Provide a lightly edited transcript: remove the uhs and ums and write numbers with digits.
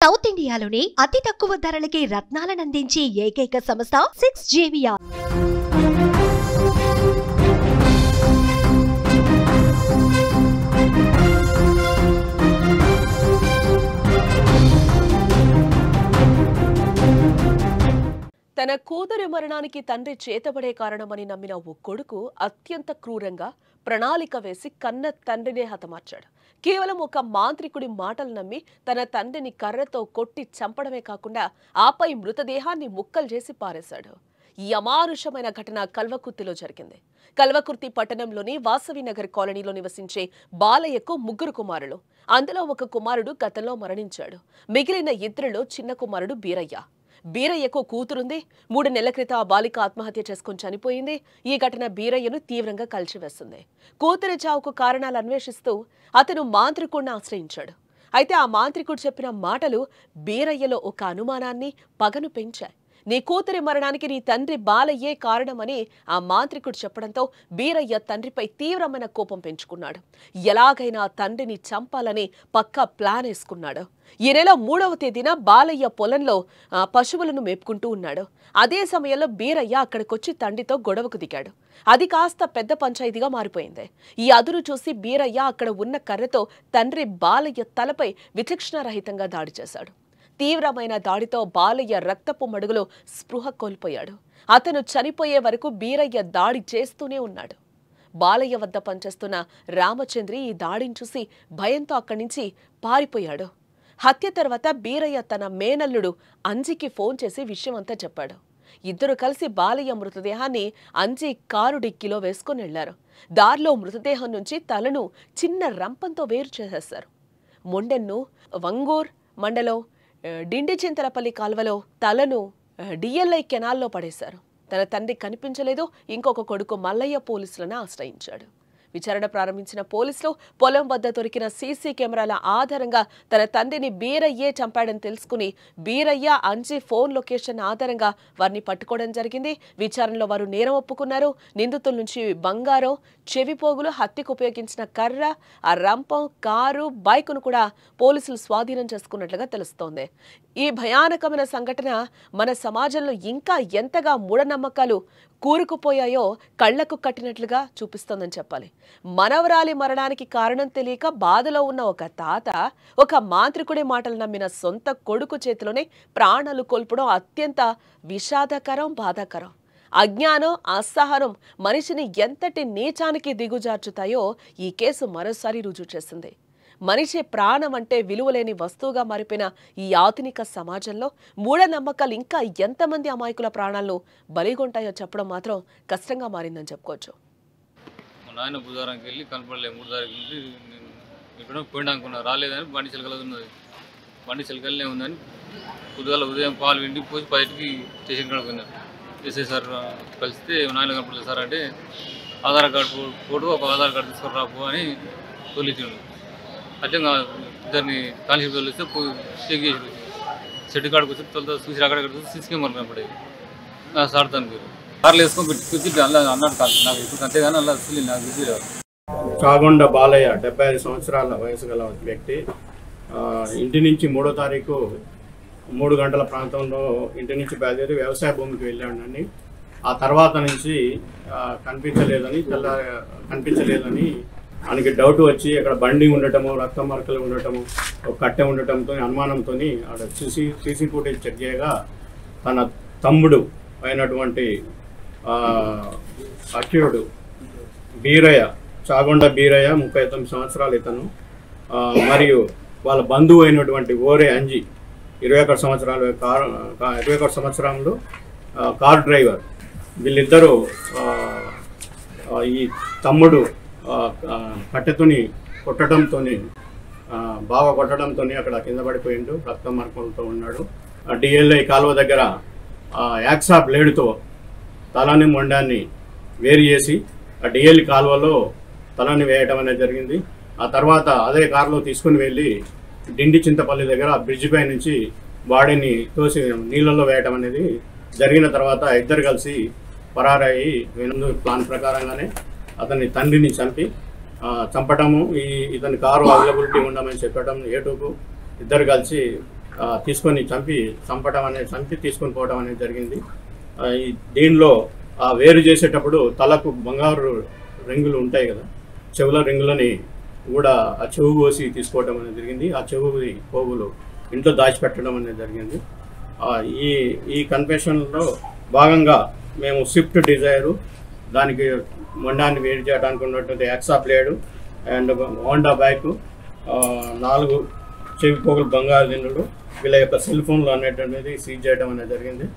South ఇండియాలోని అతి తక్కువ ధరలకి రత్నాలను అందించే ఏకైక సంస్థ 6JVR. తన కూతురి మరణానికి తండ్రి చేతబడే కారణమని నమ్మిన ఓ కొడుకు అత్యంత క్రూరంగా ప్రణాళిక వేసి కన్న తండ్రినే హతమార్చాడు. కేవలం ఒక మాంత్రికుడి మాటలు నమ్మి తన తండ్రిని కర్రతో కొట్టి చంపడమే కాకుండా ఆపై మృతదేహాన్ని ముక్కలు చేసి పారేశాడు. ఈ అమానుషమైన ఘటన కల్వకుర్తిలో జరిగింది. కల్వకుర్తి పట్టణంలోని వాసవినగర్ కాలనీలో నివసించే బాలయ్యకు 3 కుమారులు. అందులో ఒక కుమారుడు గతంలో మరణించాడు. మిగిలిన ఇద్దరిలో చిన్న కుమారుడు బీరయ్యకు కూతురుంది. 3 నెలల క్రితం ఆ బాలిక ఆత్మహత్య చేసుకుని చనిపోయింది. ఈ ఘటన బీరయ్యను తీవ్రంగా కలిచివేస్తుంది. కూతురి చావుకు కారణాలు అన్వేషిస్తూ అతను మాంత్రికుడిని ఆశ్రయించాడు. అయితే ఆ మాంత్రికుడు చెప్పిన మాటలు బీరయ్యలో ఒక అనుమానాన్ని, పగను పెంచాయి. నీ కూతురి మరణానికి నీ తండ్రి బాలయ్యే కారణమని ఆ మాంత్రికుడు చెప్పడంతో బీరయ్య తండ్రిపై తీవ్రమైన కోపం పెంచుకున్నాడు. ఎలాగైనా తండ్రిని చంపాలని పక్కా ప్లాన్ వేసుకున్నాడు. ఈ నెల 3వ తేదీన బాలయ్య పొలంలో పశువులను మేపుకుంటూ ఉన్నాడు. అదే సమయంలో బీరయ్య అక్కడికొచ్చి తండ్రితో గొడవకు దిగాడు. అది కాస్త పెద్ద పంచాయతీగా మారిపోయింది. ఈ అదురు చూసి బీరయ్య అక్కడ ఉన్న కర్రతో తండ్రి బాలయ్య తలపై విచక్షణారహితంగా దాడి చేశాడు. తీవ్రమైన దాడితో బాలయ్య రక్తపు మడుగులో స్పృహ కోల్పోయాడు. అతను చనిపోయే వరకు బీరయ్య దాడి చేస్తూనే ఉన్నాడు. బాలయ్య వద్ద పనిచేస్తున్న రామచంద్రి ఈ దాడిని చూసి భయంతో అక్కడి నుంచి పారిపోయాడు. హత్య తర్వాత బీరయ్య తన మేనల్లుడు అంజికి ఫోన్ చేసి విషయమంతా చెప్పాడు. ఇద్దరు కలిసి బాలయ్య మృతదేహాన్ని అంజి కారు డిక్కీలో వేసుకుని వెళ్లారు. దారిలో మృతదేహం నుంచి తలను చిన్న రంపంతో వేరు చేసేశారు. మొండెన్ను వంగూర్ మండలం డిండిచింతలపల్లి కాల్వలో తలను డిఎల్ఐ కెనాల్లో పడేశారు. తన తండ్రి కనిపించలేదు. ఇంకొక కొడుకు మల్లయ్య పోలీసులను ఆశ్రయించాడు. విచారణ ప్రారంభించిన పోలీసులు పొలం వద్ద దొరికిన సీసీ కెమెరాల ఆధారంగా తన తండ్రిని బీరయ్యే చంపాడని తెలుసుకుని బీరయ్య అంజి ఫోన్ లొకేషన్ ఆధారంగా వారిని పట్టుకోవడం జరిగింది. విచారణలో వారు నేరం ఒప్పుకున్నారు. నిందితుల నుంచి బంగారం, చెవిపోగులు, హత్యకు ఉపయోగించిన కర్ర, ఆ రంపం, కారు, బైకును కూడా పోలీసులు స్వాధీనం చేసుకున్నట్లుగా తెలుస్తోంది. ఈ భయానకమైన సంఘటన మన సమాజంలో ఇంకా ఎంతగా మూఢనమ్మకాలు కూరుకుపోయాయో కళ్లకు కట్టినట్లుగా చూపిస్తోందని చెప్పాలి. మనవరాలి మరణానికి కారణం తెలియక బాధలో ఉన్న ఒక తాత ఒక మాంత్రికుడి మాటలు నమ్మిన సొంత కొడుకు చేతిలోనే ప్రాణాలు కోల్పడం అత్యంత విషాదకరం, బాధాకరం. అజ్ఞానం, అసహనం మనిషిని ఎంతటి నీచానికి దిగుజార్చుతాయో ఈ కేసు మరోసారి రుజువు చేసింది. మనిషి ప్రాణం అంటే విలువలేని వస్తువుగా మారిపోయిన ఈ ఆధునిక సమాజంలో మూఢనమ్మకాలు ఇంకా ఎంతమంది అమాయకుల ప్రాణాలను బలిగొంటాయో చెప్పడం మాత్రం కష్టంగా మారిందని చెప్పుకోవచ్చు. మా నాయన బుధవారంకి వెళ్ళి కనపడలే. 3 తారీఖు నుండి ఇక్కడ పోయినా అనుకున్నా, రాలేదని బండి చిలకలు ఉన్నది. బండి చిలకలనే ఉందని పొద్దుగాల ఉదయం పాలు విండి పోసి 10కి స్టేషన్ కనుక్కున్నాను. ఎస్ఐ సార్ కలిస్తే నాయన కనపడలేదు సార్ అంటే ఆధార్ కార్డు ఫోటో, ఒక ఆధార్ కార్డు తీసుకొని రాపు అని తొలిచిండు. అట్లా ఇద్దరిని కానిస్టేబుల్ తోలిస్తే పోయి చెక్ చేసి షెడ్ కాడికి వచ్చి తొలితో చూసి అక్కడ సీసీ కెమెరా కనపడేది. సార్ దాని మీరు కార్లు వేసుకొని పెట్టి అలా అన్నాడు కాదు నాకు ఇప్పుడు అంతేగాని అలా అసలు నాకు తెలియదు. చాగొండ బాలయ్య 75 సంవత్సరాల వయసు గల వ్యక్తి ఇంటి నుంచి 3వ తారీఖు 3 గంటల ప్రాంతంలో ఇంటి నుంచి బయలుదేరి వ్యవసాయ భూమికి వెళ్ళాడని, ఆ తర్వాత నుంచి కనిపించలేదని ఆయనకి డౌట్ వచ్చి అక్కడ బండి ఉండటము, రక్త మరకలు ఉండటము, ఒక కట్టె ఉండటంతో అనుమానంతో ఆడ సీసీ ఫుటేజ్ చెక్ చేయగా తన తమ్ముడు అయినటువంటి అఖిలుడు బీరయ్య, చాగొండ బీరయ్య 39 సంవత్సరాలు ఇతను, మరియు వాళ్ళ బంధువు అయినటువంటి ఓరే అంజి 21 సంవత్సరంలో కార్ డ్రైవర్. వీళ్ళిద్దరూ ఈ తమ్ముడు కట్టెతోని బాగా కొట్టడంతో అక్కడ కింద పడిపోయిండు, రక్త మార్పులతో ఉన్నాడు. డిఎల్ఐ కాలువ దగ్గర యాక్సా బ్లేడ్తో తలని మొండాన్ని వేరు చేసి ఆ డిఎల్ఐ కాలువలో తలని వేయటం అనేది జరిగింది. ఆ తర్వాత అదే కారులో తీసుకుని వెళ్ళి డిండి చింతపల్లి దగ్గర బ్రిడ్జ్ పై నుంచి బాడీని తోసి నీళ్ళల్లో వేయటం అనేది జరిగిన తర్వాత ఇద్దరు కలిసి పరారయ్యి ప్లాన్ ప్రకారంగానే అతని తండ్రిని చంపటము, ఇతని కారు అవైలబిలిటీ ఉండమని చెప్పడం, ఏటుకు ఇద్దరు కలిసి తీసుకొని చంపడం అనేది తీసుకొని పోవడం అనేది జరిగింది. దీనిలో వేరు చేసేటప్పుడు తలకు బంగారు రింగులు ఉంటాయి కదా, చెవుల రింగులని కూడా ఆ చెవు కోసి తీసుకోవడం అనేది జరిగింది. ఆ చెవు పోగులు ఇంట్లో దాచిపెట్టడం అనేది జరిగింది. ఈ కన్ఫెషన్లో భాగంగా మేము స్విఫ్ట్ డిజైరు, దానికి మొండాన్ని వేడి చేయడానికి ఉన్నటువంటి hacksaw blade and Honda bike, 4 చెవి పోగులు బంగారు దిన్నులు, వీళ్ళ యొక్క సెల్ ఫోన్లు అనేటువంటిది సీజ్ చేయడం అనేది జరిగింది.